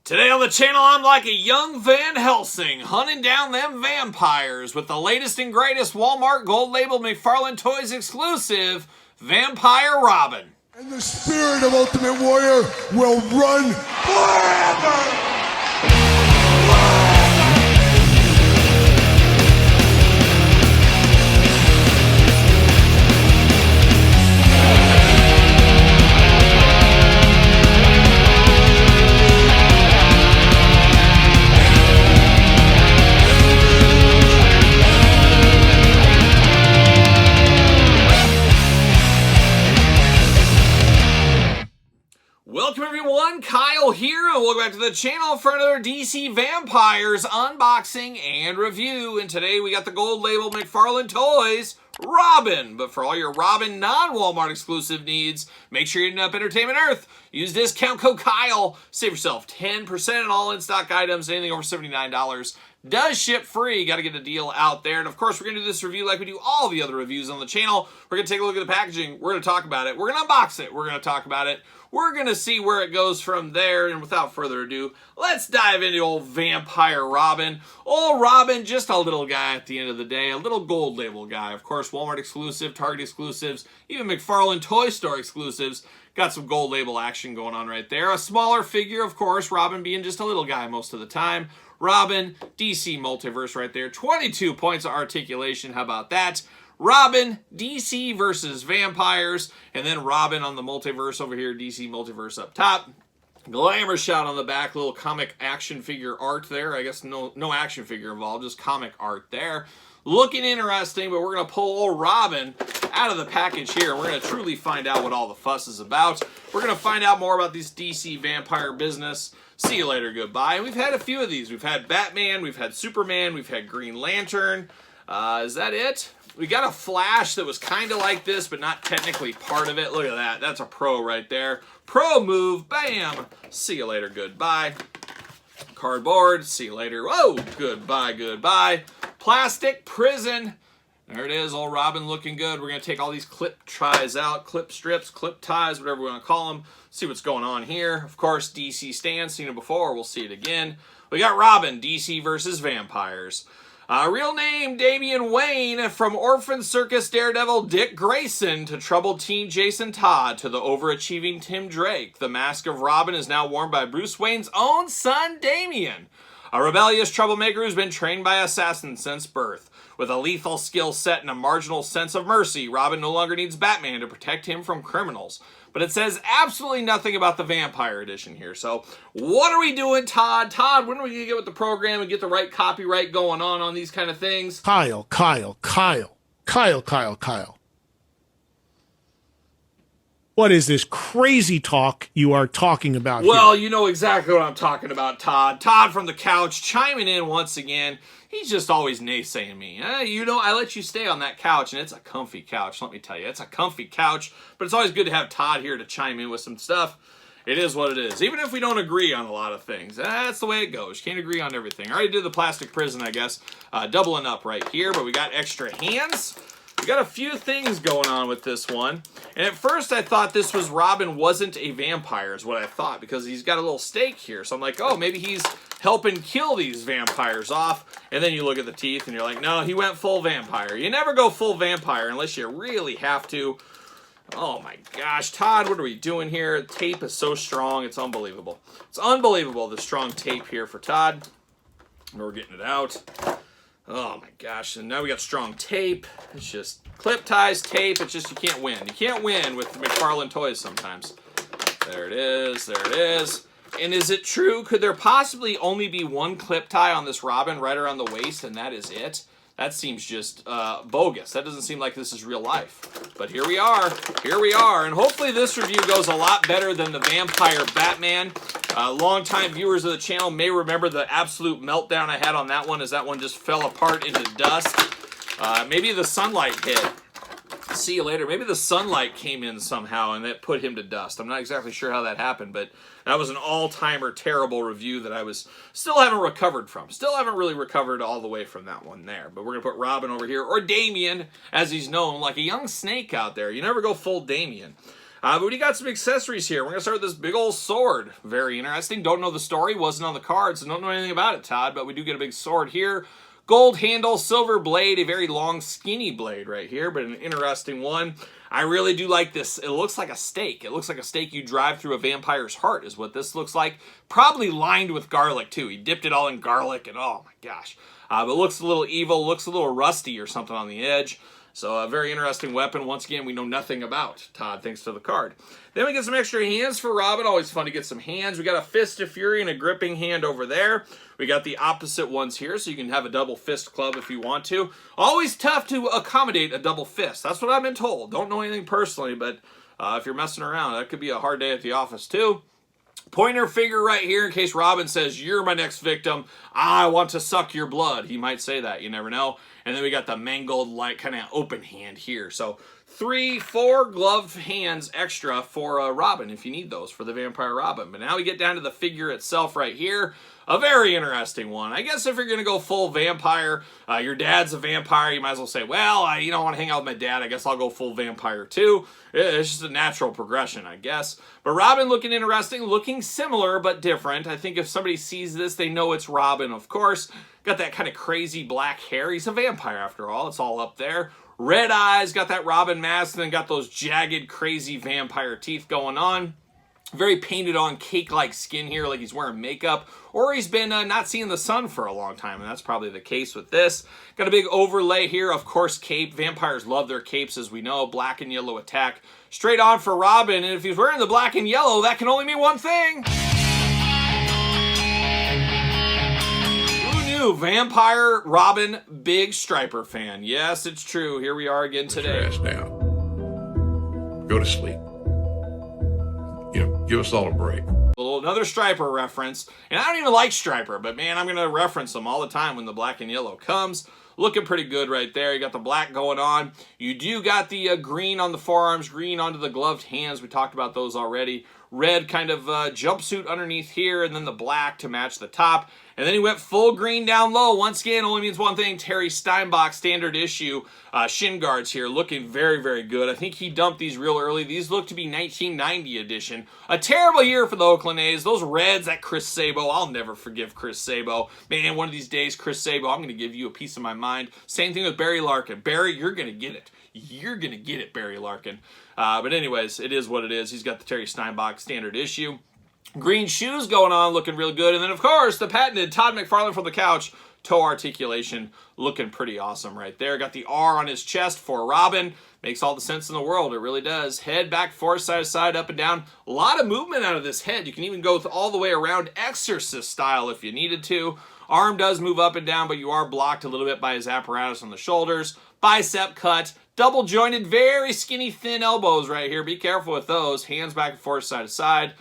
Today on the channel, I'm like a young Van Helsing, hunting down them vampires with the latest and greatest Walmart gold labeled McFarlane Toys exclusive, Vampire Robin. And the spirit of Ultimate Warrior will run forever! Welcome everyone, Kyle here, and welcome back to the channel for another DC Vampires unboxing and review. And today we got the gold label McFarlane Toys Robin. But for all your Robin non-Walmart exclusive needs, make sure you're hitting up Entertainment Earth. Use discount code Kyle. Save yourself 10% on all in-stock items. Anything over $79 does ship free. Got to get a deal out there. And of course, we're going to do this review like we do all the other reviews on the channel. We're going to take a look at the packaging. We're going to talk about it. We're going to unbox it. We're going to talk about it. We're going to see where it goes from there, and without further ado, let's dive into old Vampire Robin. Old Robin, just a little guy at the end of the day, a little gold label guy. Of course, Walmart exclusive, Target exclusives, even McFarlane Toy Store exclusives. Got some gold label action going on right there. A smaller figure, of course, Robin being just a little guy most of the time. Robin, DC Multiverse right there. 22 points of articulation, how about that? Robin, DC versus vampires, and then Robin on the multiverse over here, DC Multiverse up top. Glamour shot on the back, little comic action figure art there. I guess no action figure involved, just comic art there. Looking interesting, but we're going to pull old Robin out of the package here. We're going to truly find out what all the fuss is about. We're going to find out more about this DC vampire business. See you later, goodbye. And we've had a few of these. We've had Batman, we've had Superman, we've had Green Lantern. Is that it? We got a Flash that was kind of like this, but not technically part of it. Look at that. That's a pro right there. Pro move. Bam. See you later. Goodbye. Cardboard. See you later. Whoa. Goodbye. Goodbye. Plastic prison. There it is. Old Robin looking good. We're going to take all these clip ties out. Clip strips, clip ties, whatever we want to call them. See what's going on here. Of course, DC stands. Seen it before. We'll see it again. We got Robin. DC versus vampires. Real name, Damian Wayne, from Orphan Circus Daredevil Dick Grayson to troubled teen Jason Todd to the overachieving Tim Drake. The mask of Robin is now worn by Bruce Wayne's own son, Damian, a rebellious troublemaker who's been trained by assassins since birth. With a lethal skill set and a marginal sense of mercy, Robin no longer needs Batman to protect him from criminals. But it says absolutely nothing about the Vampire Edition here. So what are we doing, Todd? Todd, when are we going to get with the program and get the right copyright going on these kind of things? Kyle. What is this crazy talk you are talking about Well, here? you know exactly what I'm talking about, Todd. Todd from the couch chiming in once again. He's just always naysaying me. You know, I let you stay on that couch, and it's a comfy couch, let me tell you. It's a comfy couch, but it's always good to have Todd here to chime in with some stuff. It is what it is. Even if we don't agree on a lot of things, that's the way it goes. You can't agree on everything. I already did the plastic prison, I guess, doubling up right here, but we got extra hands. We got a few things going on with this one. And at first I thought this was Robin wasn't a vampire is what I thought, because he's got a little stake here. So I'm like, oh, maybe he's helping kill these vampires off. And then you look at the teeth and you're like, no, he went full vampire. You never go full vampire unless you really have to. Oh my gosh, Todd, what are we doing here? The tape is so strong, it's unbelievable. It's unbelievable, the strong tape here for Todd. We're getting it out. Oh my gosh, and now we got strong tape. It's just clip ties, tape. It's just, you can't win. You can't win with McFarlane Toys sometimes. There it is, there it is. And is it true? Could there possibly only be one clip tie on this Robin right around the waist and that is it? That seems just bogus. That doesn't seem like this is real life. But here we are, and hopefully this review goes a lot better than the Vampire Batman. Longtime viewers of the channel may remember the absolute meltdown I had on that one, as that one just fell apart into dust. Maybe the sunlight hit. See you later. Maybe the sunlight came in somehow and that put him to dust. I'm not exactly sure how that happened, but that was an all-timer terrible review that I still haven't recovered from. Still haven't really recovered all the way from that one there. But we're going to put Robin over here, or Damian, as he's known, like a young snake out there. You never go full Damian. But we got some accessories here. We're going to start with this big old sword. Very interesting. Don't know the story. Wasn't on the cards. So don't know anything about it, Todd. But we do get a big sword here. Gold handle, silver blade. A very long, skinny blade right here. But an interesting one. I really do like this. It looks like a stake. It looks like a stake you drive through a vampire's heart is what this looks like. Probably lined with garlic, too. He dipped it all in garlic. And oh, my gosh. But looks a little evil. Looks a little rusty or something on the edge. So a very interesting weapon. Once again, we know nothing about Todd, thanks to the card. Then we get some extra hands for Robin. Always fun to get some hands. We got a Fist of Fury and a gripping hand over there. We got the opposite ones here, so you can have a double fist club if you want to. Always tough to accommodate a double fist. That's what I've been told. Don't know anything personally, but if you're messing around, that could be a hard day at the office too. Pointer finger right here in case Robin says, you're my next victim. I want to suck your blood. He might say that. You never know. And then we got the mangled, like, kind of open hand here. So 4 gloved hands extra for Robin if you need those for the Vampire Robin. But now we get down to the figure itself right here. A very interesting one. I guess if you're going to go full vampire, your dad's a vampire, you might as well say, well, I don't want to hang out with my dad. I guess I'll go full vampire too. It's just a natural progression, I guess. But Robin looking interesting, looking similar but different. I think if somebody sees this, they know it's Robin, of course. Got that kind of crazy black hair. He's a vampire after all. It's all up there. Red eyes, got that Robin mask, and then got those jagged, crazy vampire teeth going on. Very painted on cake-like skin here, like he's wearing makeup, or he's been not seeing the sun for a long time, and that's probably the case with this. Got a big overlay here, of course, cape. Vampires love their capes, as we know. Black and yellow attack. Straight on for Robin, and if he's wearing the black and yellow, that can only mean one thing. Who knew? Vampire Robin, big Striper fan. Yes, it's true. Here we are again today. Put your ass down. Go to sleep. Give us all a break. Another Striper reference. And I don't even like Striper, but man, I'm going to reference them all the time when the black and yellow comes. Looking pretty good right there. You got the black going on. You do got the green on the forearms, green onto the gloved hands. We talked about those already. Red kind of jumpsuit underneath here, and then the black to match the top. And then he went full green down low. Once again, only means one thing. Terry Steinbach standard issue shin guards here, looking very, very good. I think he dumped these real early. These look to be 1990 edition. A terrible year for the Oakland A's. Those Reds, that Chris Sabo. I'll never forgive Chris Sabo. Man, one of these days, Chris Sabo, I'm going to give you a piece of my mind. Same thing with Barry Larkin. Barry, you're going to get it. You're going to get it, Barry Larkin. But anyways, it is what it is. He's got the Terry Steinbach standard issue. Green shoes going on, looking real good. And then, of course, the patented Todd McFarlane from the couch. Toe articulation, looking pretty awesome right there. Got the R on his chest for Robin. Makes all the sense in the world. It really does. Head back, forth, side to side, up and down. A lot of movement out of this head. You can even go all the way around Exorcist style if you needed to. Arm does move up and down, but you are blocked a little bit by his apparatus on the shoulders. Bicep cut. Double jointed, very skinny, thin elbows right here. Be careful with those. Hands back and forth, side to side.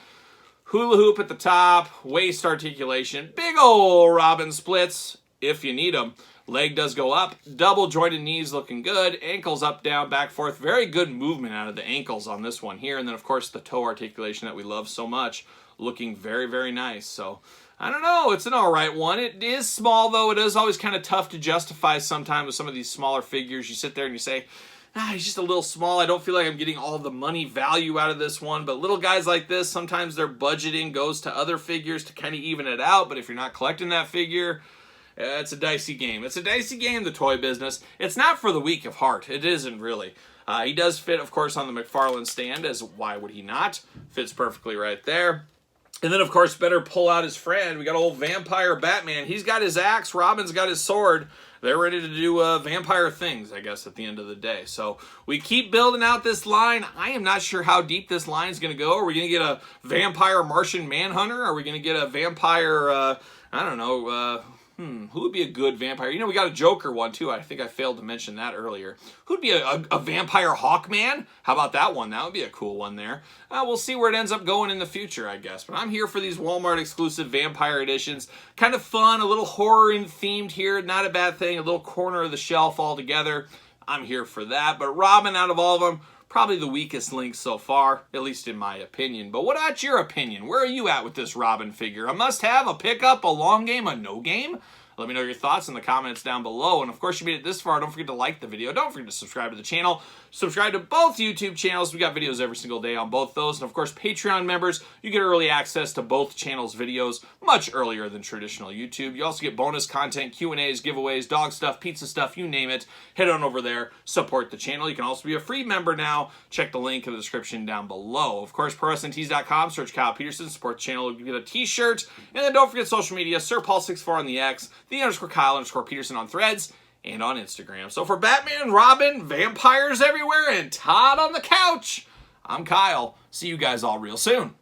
Hula hoop at the top. Waist articulation. Big ol' Robin splits if you need them. Leg does go up. Double jointed knees looking good. Ankles up, down, back, forth. Very good movement out of the ankles on this one here. And then, of course, the toe articulation that we love so much. Looking very, very nice. So, I don't know. It's an all right one. It is small, though. It is always kind of tough to justify sometimes with some of these smaller figures. You sit there and you say, he's just a little small. I don't feel like I'm getting all the money value out of this one. But little guys like this, sometimes their budgeting goes to other figures to kind of even it out. But if you're not collecting that figure, it's a dicey game. It's a dicey game, the toy business. It's not for the weak of heart. It isn't really. He does fit, of course, on the McFarlane stand, as why would he not? Fits perfectly right there. And then, of course, better pull out his friend. We got old Vampire Batman. He's got his axe. Robin's got his sword. They're ready to do vampire things, I guess, at the end of the day. So we keep building out this line. I am not sure how deep this line is going to go. Are we going to get a vampire Martian Manhunter? Are we going to get a vampire, I don't know, who would be a good vampire? You know, we got a Joker one, too. I think I failed to mention that earlier. Who'd be a vampire Hawkman? How about that one? That would be a cool one there. We'll see where it ends up going in the future, I guess. But I'm here for these Walmart exclusive vampire editions. Kind of fun, a little horror-themed here. Not a bad thing. A little corner of the shelf altogether. I'm here for that. But Robin, out of all of them, probably the weakest link so far, at least in my opinion. But what about your opinion? Where are you at with this Robin figure? A must-have, a pickup, a long game, a no game? Let me know your thoughts in the comments down below. And of course, you made it this far, don't forget to like the video. Don't forget to subscribe to the channel. Subscribe to both YouTube channels. We got videos every single day on both those. And of course, Patreon members, you get early access to both channels' videos much earlier than traditional YouTube. You also get bonus content, Q&As, giveaways, dog stuff, pizza stuff, you name it. Head on over there, support the channel. You can also be a free member now. Check the link in the description down below. Of course, ProWrestlingTees.com, search Kyle Peterson, support the channel, you get a t-shirt. And then don't forget social media, SirPaul64 on the X, _Kyle_Peterson on Threads, and on Instagram. So for Batman, Robin, vampires everywhere, and Todd on the couch, I'm Kyle. See you guys all real soon.